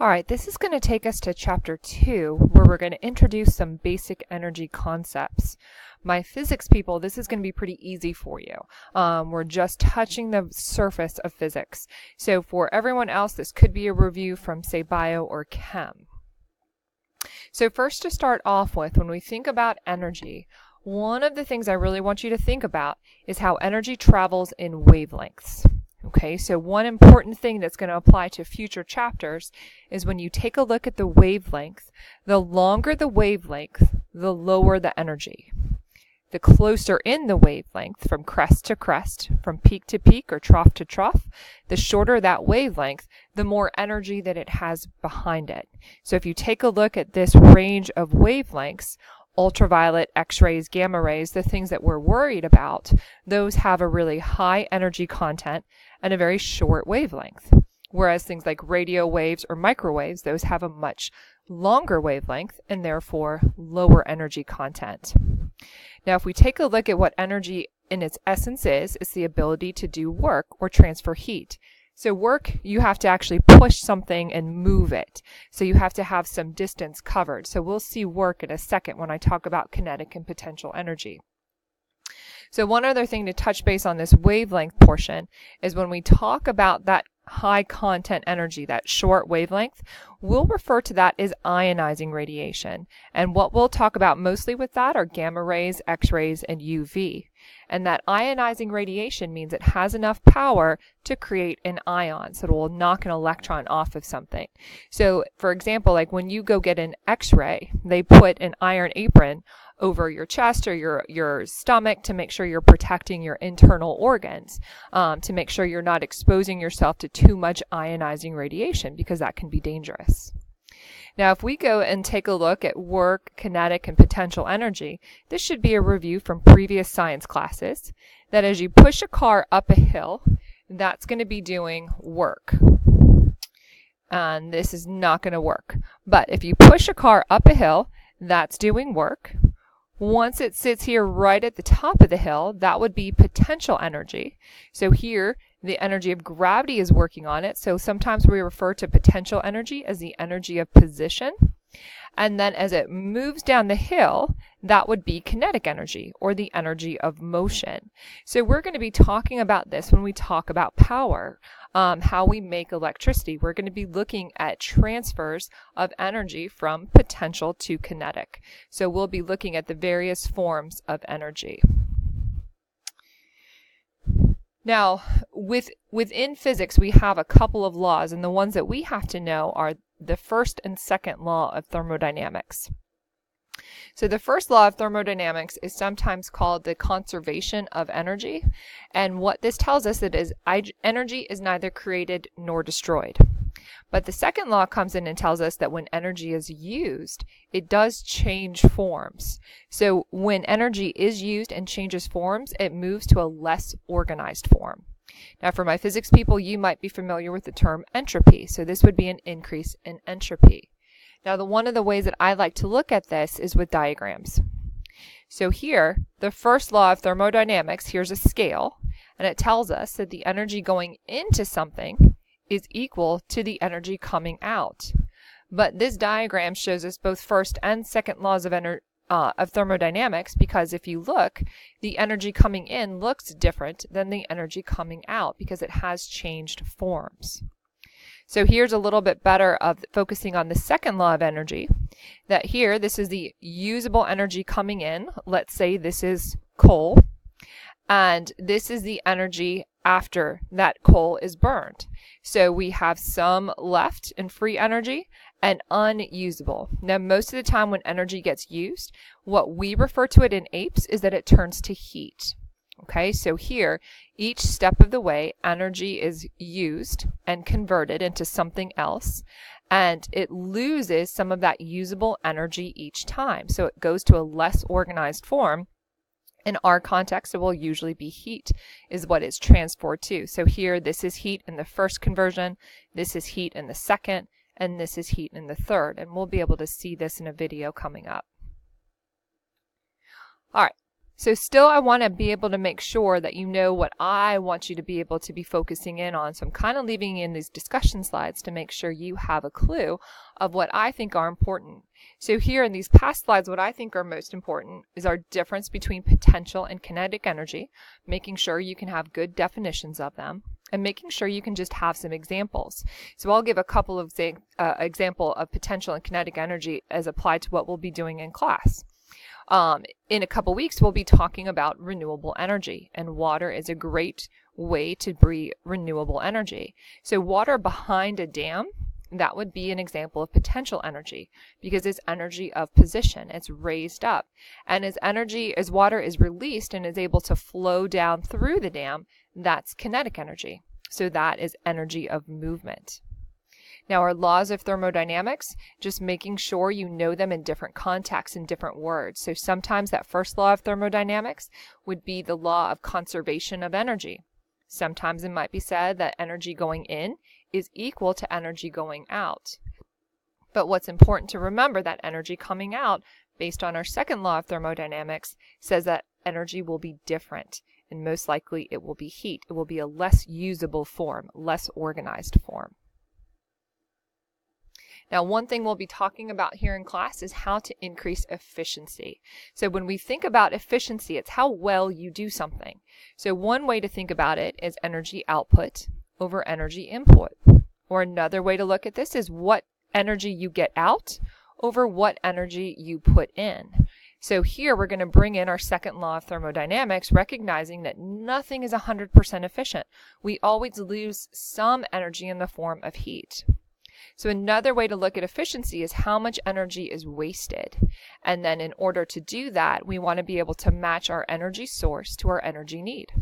All right, this is going to take us to chapter 2, where we're going to introduce some basic energy concepts. My physics people, this is going to be pretty easy for you. We're just touching the surface of physics. So for everyone else, this could be a review from, say, bio or chem. So first, to start off with, when we think about energy, one of the things I really want you to think about is how energy travels in wavelengths. Okay, so one important thing that's going to apply to future chapters is when you take a look at the wavelength, the longer the wavelength, the lower the energy. The closer in the wavelength, from crest to crest, from peak to peak or trough to trough, the shorter that wavelength, the more energy that it has behind it. So if you take a look at this range of wavelengths, ultraviolet, X-rays, gamma rays, the things that we're worried about, those have a really high energy content and a very short wavelength. Whereas things like radio waves or microwaves, those have a much longer wavelength and therefore lower energy content. Now, if we take a look at what energy in its essence is, it's the ability to do work or transfer heat. So work, you have to actually push something and move it. So you have to have some distance covered. So we'll see work in a second when I talk about kinetic and potential energy. So one other thing to touch base on this wavelength portion is when we talk about that high content energy, that short wavelength, we'll refer to that as ionizing radiation. And what we'll talk about mostly with that are gamma rays, X-rays, and UV. And that ionizing radiation means it has enough power to create an ion, so it will knock an electron off of something. So, for example, like when you go get an X-ray, they put an iron apron over your chest or your stomach to make sure you're protecting your internal organs, to make sure you're not exposing yourself to too much ionizing radiation, because that can be dangerous. Now, if we go and take a look at work, kinetic, and potential energy, this should be a review from previous science classes, that as you push a car up a hill, that's going to be doing work. And this is not going to work. But if you push a car up a hill, that's doing work. Once it sits here right at the top of the hill, that would be potential energy. So here, the energy of gravity is working on it. So sometimes we refer to potential energy as the energy of position. And then as it moves down the hill, that would be kinetic energy, or the energy of motion. So we're going to be talking about this when we talk about power, how we make electricity. We're going to be looking at transfers of energy from potential to kinetic. So we'll be looking at the various forms of energy. Now, within physics, we have a couple of laws, and the ones that we have to know are the first and second law of thermodynamics. So the first law of thermodynamics is sometimes called the conservation of energy, and what this tells us is energy is neither created nor destroyed. But the second law comes in and tells us that when energy is used, it does change forms. So when energy is used and changes forms, it moves to a less organized form. Now, for my physics people, you might be familiar with the term entropy. So this would be an increase in entropy. Now, one of the ways that I like to look at this is with diagrams. So here, the first law of thermodynamics, here's a scale, and it tells us that the energy going into something is equal to the energy coming out. But this diagram shows us both first and second laws of thermodynamics, because if you look, the energy coming in looks different than the energy coming out because it has changed forms. So here's a little bit better of focusing on the second law of energy, that here, this is the usable energy coming in. Let's say this is coal, and this is the energy after that coal is burned. So we have some left in free energy and unusable. Now, most of the time when energy gets used, what we refer to it in APES is that it turns to heat. Okay, so here, each step of the way, energy is used and converted into something else, and it loses some of that usable energy each time. So it goes to a less organized form. In our context, it will usually be heat is what it's transferred to. So here, this is heat in the first conversion, this is heat in the second, and this is heat in the third. And we'll be able to see this in a video coming up. All right. So still I want to be able to make sure that you know what I want you to be able to be focusing in on. So I'm kind of leaving in these discussion slides to make sure you have a clue of what I think are important. So here in these past slides, what I think are most important is our difference between potential and kinetic energy, making sure you can have good definitions of them, and making sure you can just have some examples. So I'll give a couple of example of potential and kinetic energy as applied to what we'll be doing in class. In a couple weeks, we'll be talking about renewable energy, and water is a great way to breed renewable energy. So water behind a dam, that would be an example of potential energy because it's energy of position. It's raised up. And as water is released and is able to flow down through the dam, that's kinetic energy. So that is energy of movement. Now our laws of thermodynamics, just making sure you know them in different contexts and different words. So sometimes that first law of thermodynamics would be the law of conservation of energy. Sometimes it might be said that energy going in is equal to energy going out. But what's important to remember, that energy coming out, based on our second law of thermodynamics, says that energy will be different, and most likely it will be heat. It will be a less usable form, less organized form. Now, one thing we'll be talking about here in class is how to increase efficiency. So when we think about efficiency, it's how well you do something. So one way to think about it is energy output over energy input. Or another way to look at this is what energy you get out over what energy you put in. So here we're going to bring in our second law of thermodynamics, recognizing that nothing is 100% efficient. We always lose some energy in the form of heat. So another way to look at efficiency is how much energy is wasted. And then in order to do that, we want to be able to match our energy source to our energy need.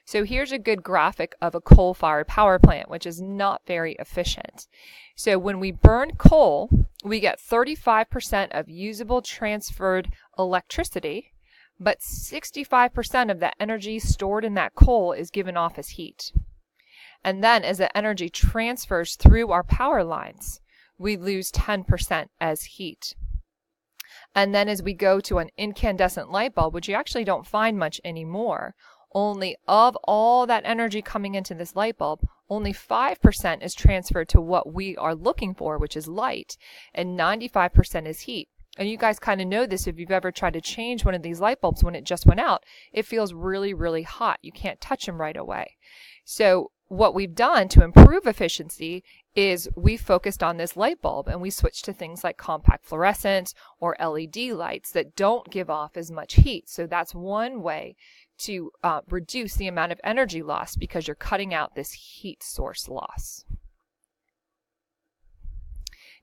So here's a good graphic of a coal-fired power plant, which is not very efficient. So when we burn coal, we get 35% of usable transferred electricity, but 65% of that energy stored in that coal is given off as heat. And then as the energy transfers through our power lines, we lose 10% as heat. And then as we go to an incandescent light bulb, which you actually don't find much anymore, only of all that energy coming into this light bulb, only 5% is transferred to what we are looking for, which is light, and 95% is heat. And you guys kind of know this if you've ever tried to change one of these light bulbs when it just went out. It feels really, really hot. You can't touch them right away. So what we've done to improve efficiency is we focused on this light bulb and we switched to things like compact fluorescent or LED lights that don't give off as much heat. So that's one way to reduce the amount of energy loss because you're cutting out this heat source loss.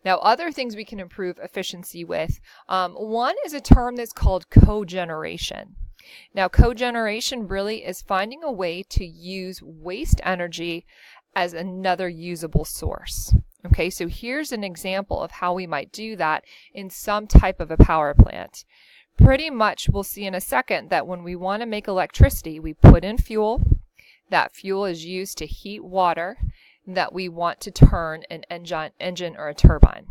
Now, other things we can improve efficiency with, one is a term that's called cogeneration. Now, cogeneration really is finding a way to use waste energy as another usable source. Okay, so here's an example of how we might do that in some type of a power plant. Pretty much we'll see in a second that when we want to make electricity, we put in fuel. That fuel is used to heat water that we want to turn an engine or a turbine.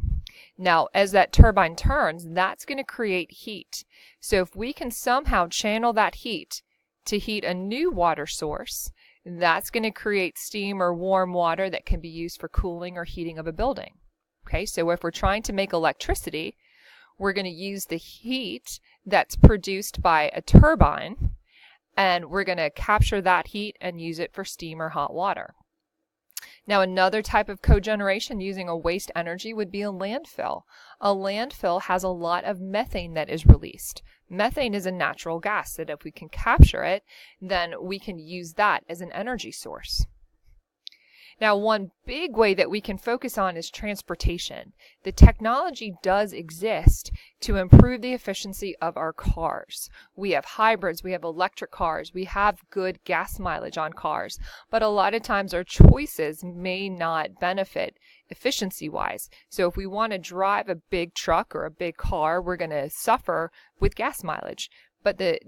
Now, as that turbine turns, that's going to create heat. So if we can somehow channel that heat to heat a new water source, that's going to create steam or warm water that can be used for cooling or heating of a building. Okay, so if we're trying to make electricity, we're going to use the heat that's produced by a turbine, and we're going to capture that heat and use it for steam or hot water. Now, another type of cogeneration using a waste energy would be a landfill. A landfill has a lot of methane that is released. Methane is a natural gas that if we can capture it, then we can use that as an energy source. Now, one big way that we can focus on is transportation. The technology does exist to improve the efficiency of our cars. We have hybrids, we have electric cars, we have good gas mileage on cars, but a lot of times our choices may not benefit efficiency-wise. So if we want to drive a big truck or a big car, we're going to suffer with gas mileage. But the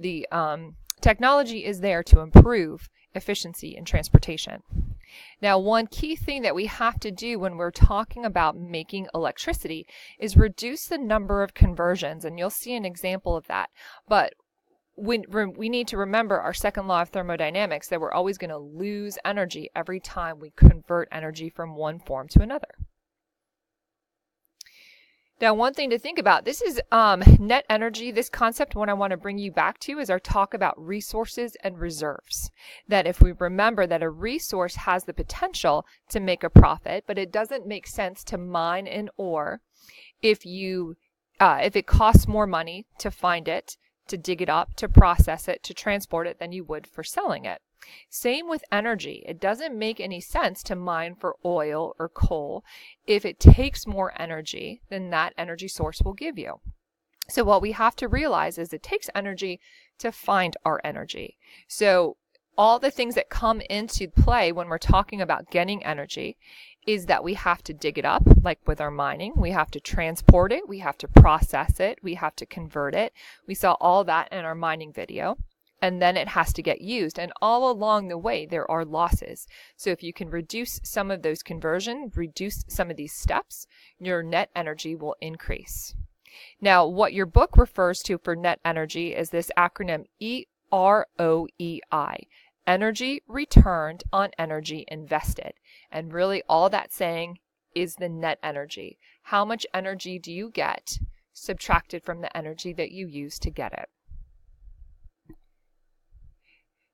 technology is there to improve efficiency in transportation. Now, one key thing that we have to do when we're talking about making electricity is reduce the number of conversions, and you'll see an example of that. But we need to remember our second law of thermodynamics, that we're always going to lose energy every time we convert energy from one form to another. Now, one thing to think about, this is net energy. This concept, what I want to bring you back to is our talk about resources and reserves. That if we remember that a resource has the potential to make a profit, but it doesn't make sense to mine an ore if it costs more money to find it, to dig it up, to process it, to transport it than you would for selling it. Same with energy. It doesn't make any sense to mine for oil or coal if it takes more energy than that energy source will give you. So what we have to realize is it takes energy to find our energy. So all the things that come into play when we're talking about getting energy is that we have to dig it up, like with our mining. We have to transport it. We have to process it. We have to convert it. We saw all that in our mining video. And then it has to get used. And all along the way, there are losses. So if you can reduce some of those conversion, reduce some of these steps, your net energy will increase. Now, what your book refers to for net energy is this acronym EROEI, energy returned on energy invested. And really all that's saying is the net energy. How much energy do you get subtracted from the energy that you use to get it?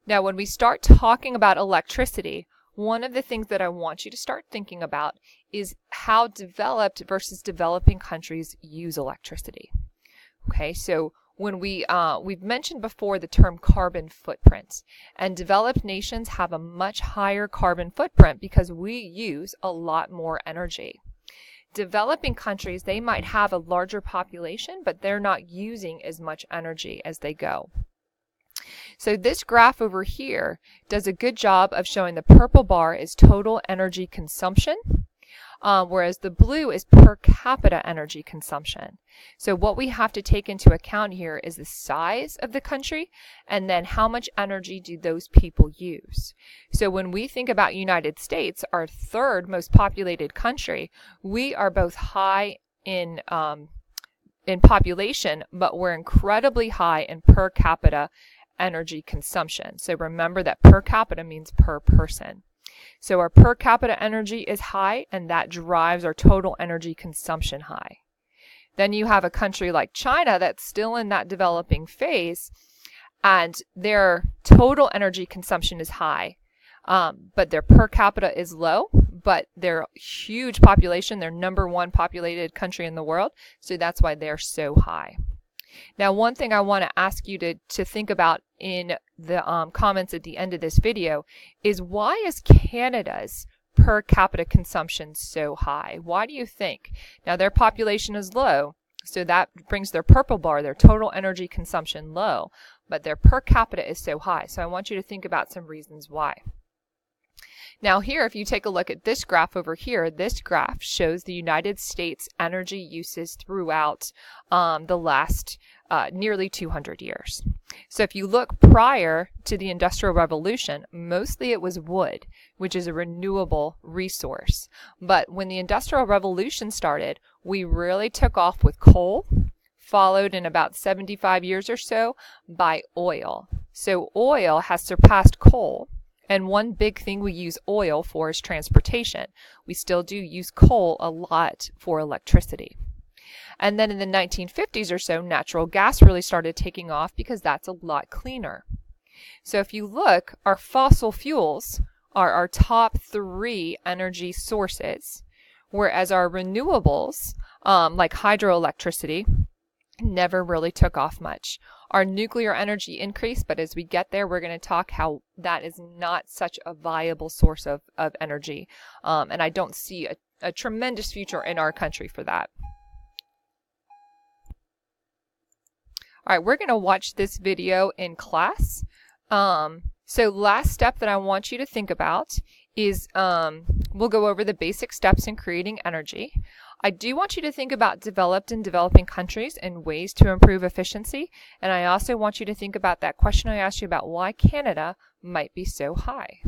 Now, when we start talking about electricity, one of the things that I want you to start thinking about is how developed versus developing countries use electricity. Okay, so when we've mentioned before the term carbon footprint, and developed nations have a much higher carbon footprint because we use a lot more energy. Developing countries, they might have a larger population, but they're not using as much energy as they go. So this graph over here does a good job of showing the purple bar is total energy consumption, whereas the blue is per capita energy consumption. So what we have to take into account here is the size of the country and then how much energy do those people use. So when we think about United States, our third most populated country, we are both high in population, but we're incredibly high in per capita energy consumption. So remember that per capita means per person. So our per capita energy is high, and that drives our total energy consumption high. Then you have a country like China that's still in that developing phase, and their total energy consumption is high, but their per capita is low, but their huge population, they're number one populated country in the world, so that's why they're so high. Now, one thing I want to ask you to think about in the comments at the end of this video is, why is Canada's per capita consumption so high? Why do you think? Now, their population is low, so that brings their purple bar, their total energy consumption, low, but their per capita is so high. So I want you to think about some reasons why. Now here, if you take a look at this graph over here, this graph shows the United States energy uses throughout the last nearly 200 years. So if you look prior to the Industrial Revolution, mostly it was wood, which is a renewable resource. But when the Industrial Revolution started, we really took off with coal, followed in about 75 years or so by oil. So oil has surpassed coal. And one big thing we use oil for is transportation. We still do use coal a lot for electricity. And then in the 1950s or so, natural gas really started taking off because that's a lot cleaner. So if you look, our fossil fuels are our top 3 energy sources, whereas our renewables, like hydroelectricity, never really took off much. Our nuclear energy increased, but as we get there, we're going to talk how that is not such a viable source of energy. And I don't see a tremendous future in our country for that. All right, we're going to watch this video in class. So last step that I want you to think about is we'll go over the basic steps in creating energy. I do want you to think about developed and developing countries and ways to improve efficiency. And I also want you to think about that question I asked you about why Canada might be so high.